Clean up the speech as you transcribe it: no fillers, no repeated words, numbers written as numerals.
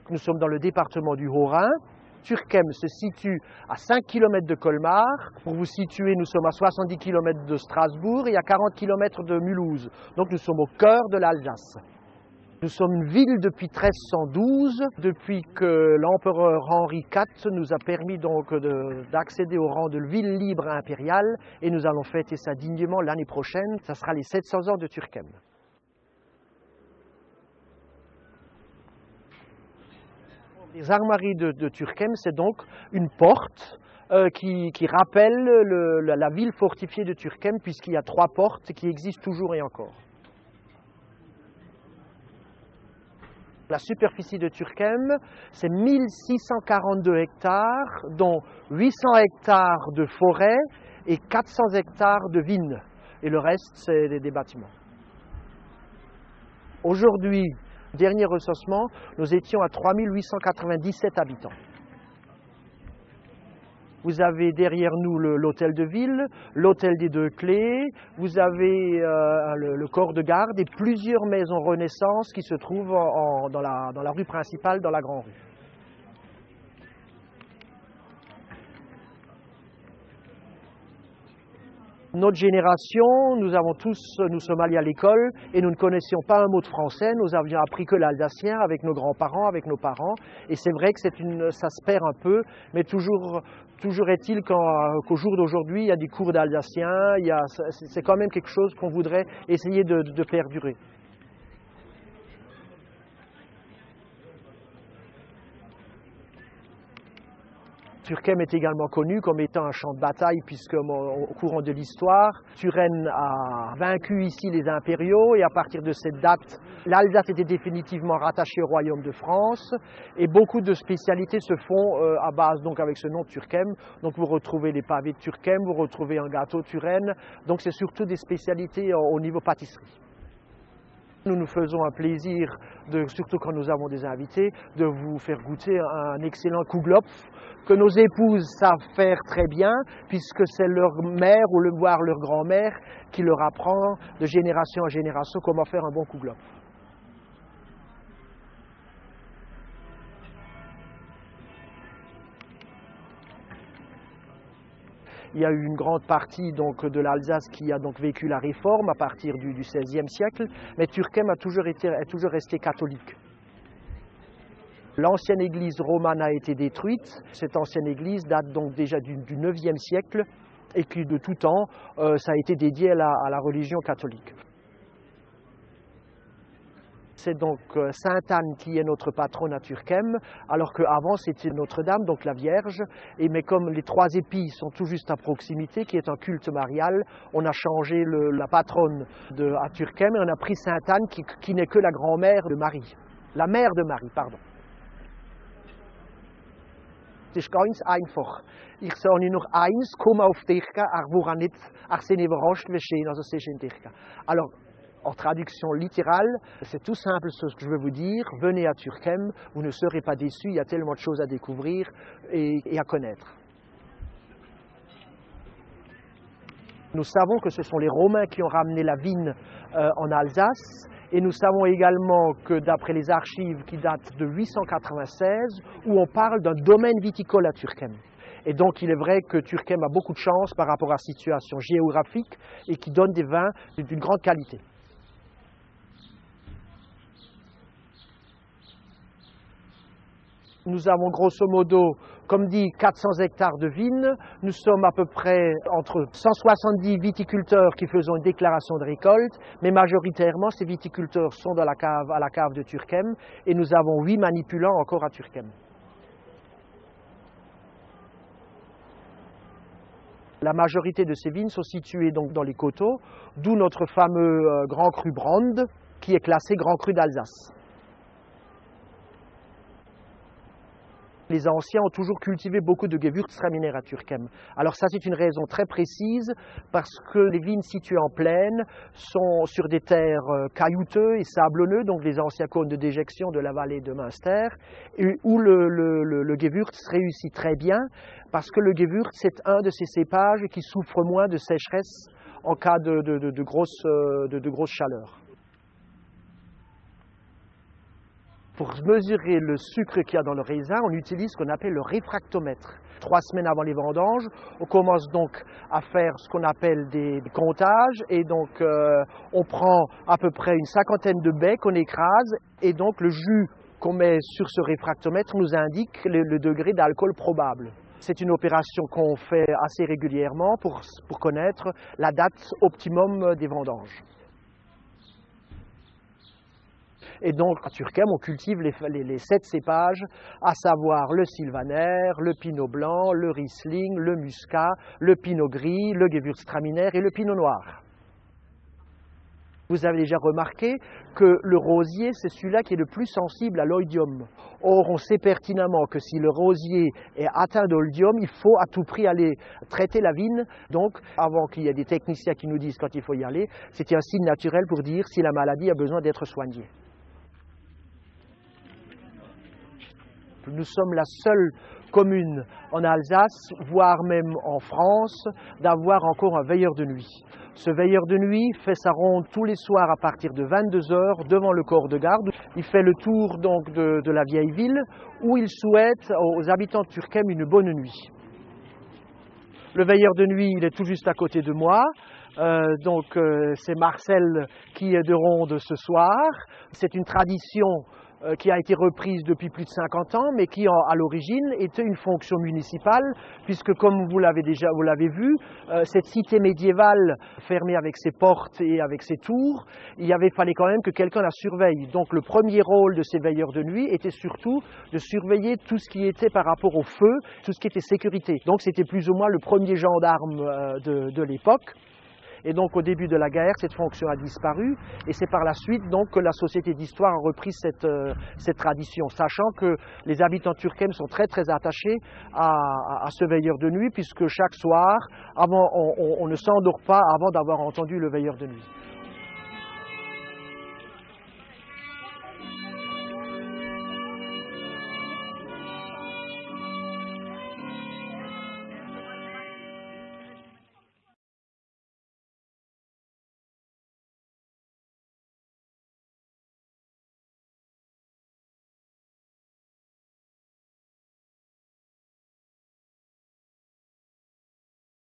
Nous sommes dans le département du Haut-Rhin. Turckheim se situe à 5 km de Colmar. Pour vous situer, nous sommes à 70 km de Strasbourg et à 40 km de Mulhouse. Donc nous sommes au cœur de l'Alsace. Nous sommes une ville depuis 1312, depuis que l'empereur Henri IV nous a permis donc d'accéder au rang de ville libre impériale, et nous allons fêter ça dignement l'année prochaine. Ça sera les 700 ans de Turckheim. Les armoiries de Turckheim, c'est donc une porte qui rappelle la ville fortifiée de Turckheim, puisqu'il y a 3 portes qui existent toujours et encore. La superficie de Turckheim, c'est 1642 hectares, dont 800 hectares de forêt et 400 hectares de vignes. Et le reste, c'est des bâtiments. Aujourd'hui, dernier recensement, nous étions à 3897 habitants. Vous avez derrière nous l'hôtel de ville, l'hôtel des 2 Clés, vous avez le corps de garde et plusieurs maisons Renaissance qui se trouvent dans la rue principale, dans la Grande Rue. Notre génération, nous sommes allés à l'école et nous ne connaissions pas un mot de français, nous avions appris que l'alsacien avec nos grands-parents, avec nos parents, et c'est vrai que ça se perd un peu, mais toujours est-il qu'au jour d'aujourd'hui, il y a des cours d'alsacien, c'est quand même quelque chose qu'on voudrait essayer de perdurer. Turckheim est également connu comme étant un champ de bataille, puisque au courant de l'histoire, Turenne a vaincu ici les impériaux, et à partir de cette date, l'Alsace était définitivement rattachée au royaume de France, et beaucoup de spécialités se font à base, donc avec ce nom Turckheim. Donc vous retrouvez les pavés de Turckheim, vous retrouvez un gâteau Turenne, donc c'est surtout des spécialités au niveau pâtisserie. Nous nous faisons un plaisir, surtout quand nous avons des invités, de vous faire goûter un excellent Kuhglopf que nos épouses savent faire très bien, puisque c'est leur mère ou voire leur grand-mère qui leur apprend de génération en génération comment faire un bon Kuhglopf. Il y a eu une grande partie donc, de l'Alsace qui a donc vécu la Réforme à partir du XVIe siècle, mais Turckheim est toujours resté catholique. L'ancienne église romane a été détruite. Cette ancienne église date donc déjà du IXe siècle et qui de tout temps, ça a été dédié à la religion catholique. C'est donc Sainte Anne qui est notre patronne à Turckheim, alors qu'avant c'était Notre-Dame, donc la Vierge. Mais comme les 3 épis sont tout juste à proximité, qui est un culte marial, on a changé la patronne à Turckheim et on a pris Sainte Anne qui n'est que la grand-mère de Marie. La mère de Marie, pardon. Het is ganz einfach. Ich sage nur noch eins, komm auf Turckheim, woran nicht, c'est überrascht, wie schön, also c'est in Turckheim. Alors, en traduction littérale, c'est tout simple ce que je veux vous dire. Venez à Turckheim, vous ne serez pas déçus, il y a tellement de choses à découvrir et à connaître. Nous savons que ce sont les Romains qui ont ramené la vigne en Alsace. Et nous savons également que d'après les archives qui datent de 896, où on parle d'un domaine viticole à Turckheim. Et donc il est vrai que Turckheim a beaucoup de chance par rapport à sa situation géographique et qui donne des vins d'une grande qualité. Nous avons grosso modo, comme dit, 400 hectares de vignes. Nous sommes à peu près entre 170 viticulteurs qui faisons une déclaration de récolte, mais majoritairement ces viticulteurs sont à la cave de Turckheim et nous avons 8 manipulants encore à Turckheim. La majorité de ces vignes sont situées donc dans les coteaux, d'où notre fameux Grand Cru Brand, qui est classé Grand Cru d'Alsace. Les anciens ont toujours cultivé beaucoup de Gewürztraminer à Turckheim. Alors ça, c'est une raison très précise, parce que les vignes situées en plaine sont sur des terres caillouteuses et sablonneuses, donc les anciens cônes de déjection de la vallée de Münster, où le Gewürz réussit très bien, parce que le Gewürz, c'est un de ces cépages qui souffre moins de sécheresse en cas de grosse chaleur. Pour mesurer le sucre qu'il y a dans le raisin, on utilise ce qu'on appelle le réfractomètre. 3 semaines avant les vendanges, on commence donc à faire ce qu'on appelle des comptages et donc on prend à peu près une 50aine de baies qu'on écrase et donc le jus qu'on met sur ce réfractomètre nous indique le degré d'alcool probable. C'est une opération qu'on fait assez régulièrement pour connaître la date optimum des vendanges. Et donc à Turckheim, on cultive les 7 cépages, à savoir le sylvaner, le pinot blanc, le riesling, le muscat, le pinot gris, le gewürztraminer et le pinot noir. Vous avez déjà remarqué que le rosier, c'est celui-là qui est le plus sensible à l'oïdium. Or, on sait pertinemment que si le rosier est atteint d'oïdium, il faut à tout prix aller traiter la vigne. Donc, avant qu'il y ait des techniciens qui nous disent quand il faut y aller, c'est un signe naturel pour dire si la maladie a besoin d'être soignée. Nous sommes la seule commune en Alsace, voire même en France, d'avoir encore un veilleur de nuit. Ce veilleur de nuit fait sa ronde tous les soirs à partir de 22 h devant le corps de garde. Il fait le tour donc de la vieille ville où il souhaite aux habitants de Turckheim une bonne nuit. Le veilleur de nuit, il est tout juste à côté de moi. C'est Marcel qui est de ronde ce soir. C'est une tradition qui a été reprise depuis plus de 50 ans, mais qui à l'origine était une fonction municipale, puisque comme vous l'avez vu, cette cité médiévale fermée avec ses portes et avec ses tours, fallait quand même que quelqu'un la surveille. Donc le premier rôle de ces veilleurs de nuit était surtout de surveiller tout ce qui était par rapport au feu, tout ce qui était sécurité. Donc c'était plus ou moins le premier gendarme de l'époque. Et donc au début de la guerre, cette fonction a disparu et c'est par la suite donc que la Société d'Histoire a repris cette tradition, sachant que les habitants de Turckheim sont très très attachés à ce veilleur de nuit puisque chaque soir, on ne s'endort pas avant d'avoir entendu le veilleur de nuit.